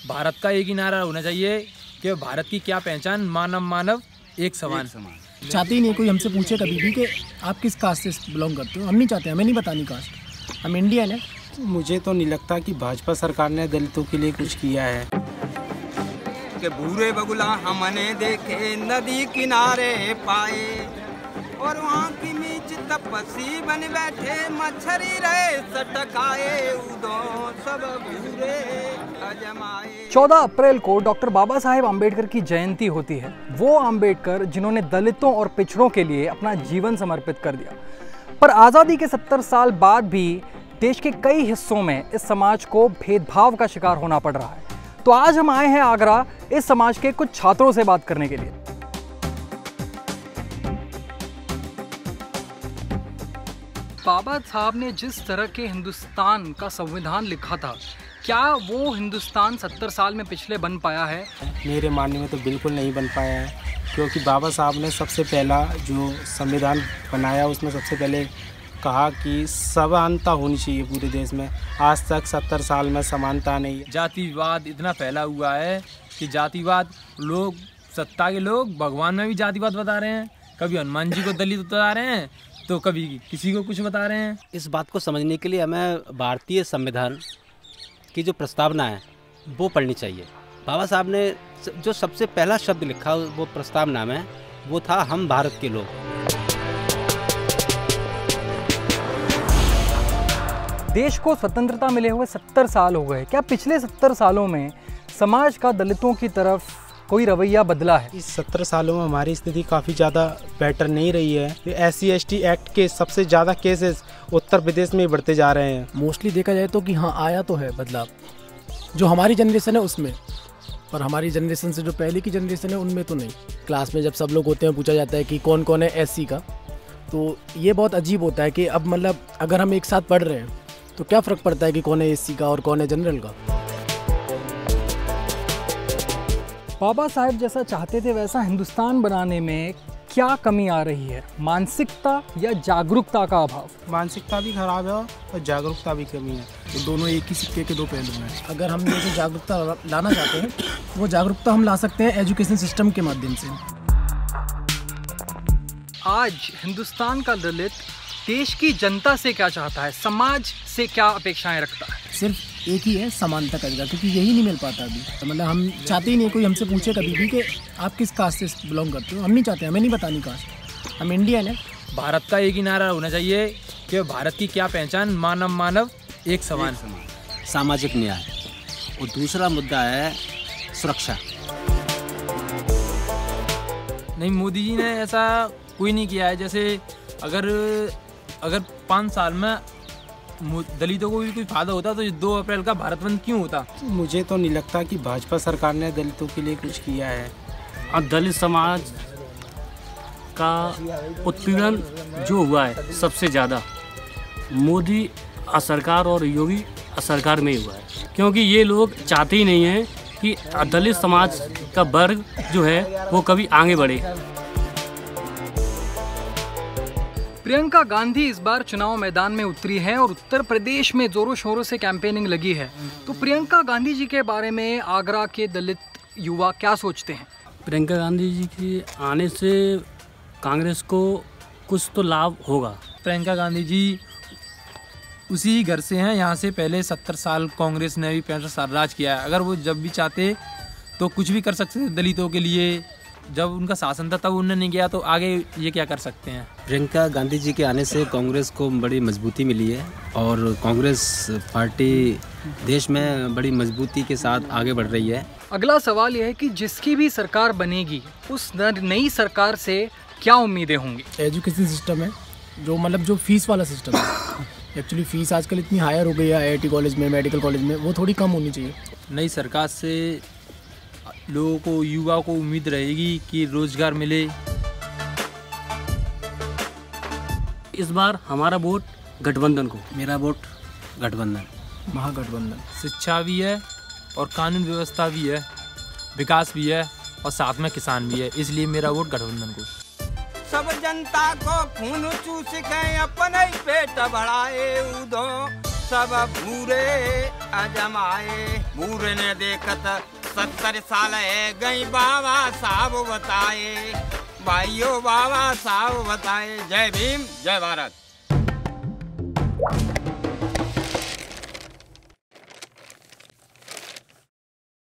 भारत का एक ही नारा होना चाहिए कि भारत की क्या पहचान, मानव मानव एक समान। चाहते ही नहीं कोई हमसे पूछे कभी भी कि आप किस कास्ट से बिलोंग करते हो। हम नहीं चाहते, हमें नहीं बतानी कास्ट, हम इंडियन है। मुझे तो नहीं लगता कि भाजपा सरकार ने दलितों के लिए कुछ किया है। के भूरे बगुला हमने देखे नदी किनारे पाए, और वहाँ की मीच तपस्वी बन बैठे मच्छरी रहे सटकाए, उदो सब भूरे अजमाए। 14 अप्रैल को डॉक्टर बाबा साहेब आम्बेडकर की जयंती होती है। वो आम्बेडकर जिन्होंने दलितों और पिछड़ों के लिए अपना जीवन समर्पित कर दिया। पर आज़ादी के 70 साल बाद भी देश के कई हिस्सों में इस समाज को भेदभाव का शिकार होना पड़ रहा है। तो आज हम आए हैं आगरा इस समाज के कुछ छात्रों से बात करने के लिए। बाबा साहब ने जिस तरह के हिंदुस्तान का संविधान लिखा था, क्या वो हिंदुस्तान 70 साल में पिछले बन पाया है? मेरे मानने में तो बिल्कुल नहीं बन पाया है, क्योंकि बाबा साहब ने सबसे पहला जो संविधान बनाया उसमें सबसे पहले कहा कि समानता होनी चाहिए पूरे देश में। आज तक 70 साल में समानता नहीं है। जातिवाद इतना फैला हुआ है कि जातिवाद लोग, सत्ता के लोग भगवान में भी जातिवाद बता रहे हैं। कभी हनुमान जी को दलित बता रहे हैं तो कभी किसी को कुछ बता रहे हैं। इस बात को समझने के लिए हमें भारतीय संविधान की जो प्रस्तावना है वो पढ़नी चाहिए। बाबा साहब ने जो सबसे पहला शब्द लिखा वो प्रस्तावना में, वो था हम भारत के लोग। देश को स्वतंत्रता मिले हुए 70 साल हो गए। क्या पिछले 70 सालों में समाज का दलितों की तरफ कोई रवैया बदला है? इस 70 सालों में हमारी स्थिति काफ़ी ज़्यादा बेटर नहीं रही है। SC/ST एक्ट के सबसे ज़्यादा केसेस उत्तर प्रदेश में ही बढ़ते जा रहे हैं। मोस्टली देखा जाए तो कि हाँ, आया तो है बदलाव, जो हमारी जनरेशन है उसमें, पर हमारी जनरेशन से जो पहले की जनरेशन है उनमें तो नहीं। क्लास में जब सब लोग होते हैं पूछा जाता है कि कौन कौन है SC का, तो ये बहुत अजीब होता है कि अब मतलब अगर हम एक साथ पढ़ रहे हैं तो क्या फ़र्क पड़ता है कि कौन है SC का और कौन है जनरल का। बाबा साहब जैसा चाहते थे वैसा हिंदुस्तान बनाने में क्या कमी आ रही है? मानसिकता या जागरूकता का अभाव? मानसिकता भी खराब है और जागरूकता भी कमी है। तो दोनों एक ही सिक्के के दो पहलू हैं। अगर हम ये जो जागरूकता लाना चाहते हैं, वो जागरूकता हम ला सकते हैं एजुकेशन सिस्टम के माध्यम से। आज हिंदुस्तान का दलित देश की जनता से क्या चाहता है, समाज से क्या अपेक्षाएं रखता है? सिर्फ एक ही है, समानता का अधिकार, क्योंकि यही नहीं मिल पाता अभी। तो मतलब हम चाहते ही नहीं कोई हमसे पूछे कभी भी कि आप किस कास्ट से बिलोंग करते हो। हम नहीं चाहते, हमें नहीं बतानी कास्ट, हम इंडियन है। भारत का एक ही नारा होना चाहिए कि भारत की क्या पहचान, मानव मानव एक समान। सामाजिक न्याय। और दूसरा मुद्दा है सुरक्षा। नहीं, मोदी जी ने ऐसा कोई नहीं किया है। जैसे अगर 5 साल में दलितों को भी कोई फायदा होता तो 2 अप्रैल का भारत बंद क्यों होता? मुझे तो नहीं लगता कि भाजपा सरकार ने दलितों के लिए कुछ किया है। अब दलित समाज का उत्पीड़न जो हुआ है सबसे ज़्यादा मोदी सरकार और योगी सरकार में ही हुआ है, क्योंकि ये लोग चाहते ही नहीं हैं कि दलित समाज का वर्ग जो है वो कभी आगे बढ़े। प्रियंका गांधी इस बार चुनाव मैदान में उतरी है और उत्तर प्रदेश में जोरों शोरों से कैंपेनिंग लगी है। तो प्रियंका गांधी जी के बारे में आगरा के दलित युवा क्या सोचते हैं? प्रियंका गांधी जी के आने से कांग्रेस को कुछ तो लाभ होगा। प्रियंका गांधी जी उसी घर से हैं, यहाँ से पहले 70 साल कांग्रेस ने भी 65 साल राज किया है। अगर वो जब भी चाहते तो कुछ भी कर सकते थे दलितों के लिए। जब उनका शासन था तब उन्होंने नहीं किया, तो आगे ये क्या कर सकते हैं? प्रियंका गांधी जी के आने से कांग्रेस को बड़ी मजबूती मिली है और कांग्रेस पार्टी देश में बड़ी मजबूती के साथ आगे बढ़ रही है। अगला सवाल यह है कि जिसकी भी सरकार बनेगी उस नई सरकार से क्या उम्मीदें होंगी? एजुकेशन सिस्टम है, जो मतलब जो फीस वाला सिस्टम है। एक्चुअली फ़ीस आजकल इतनी हायर हो गई है IIT कॉलेज में, मेडिकल कॉलेज में, वो थोड़ी कम होनी चाहिए। नई सरकार से लोगों को, युवा को उम्मीद रहेगी कि रोजगार मिले। इस बार हमारा वोट गठबंधन को। मेरा वोट गठबंधन, महागठबंधन। शिक्षा भी है और कानून व्यवस्था भी है, विकास भी है और साथ में किसान भी है, इसलिए मेरा वोट गठबंधन को। सब जनता को खून चूस के अपने पेट बढ़ाए, उदो सब भूरे अजमाए। भूरे ने देखत 70 साल है गई बाबा साहब बताए। भाइयों बाबा साहब बताए। जय भीम जय भारत।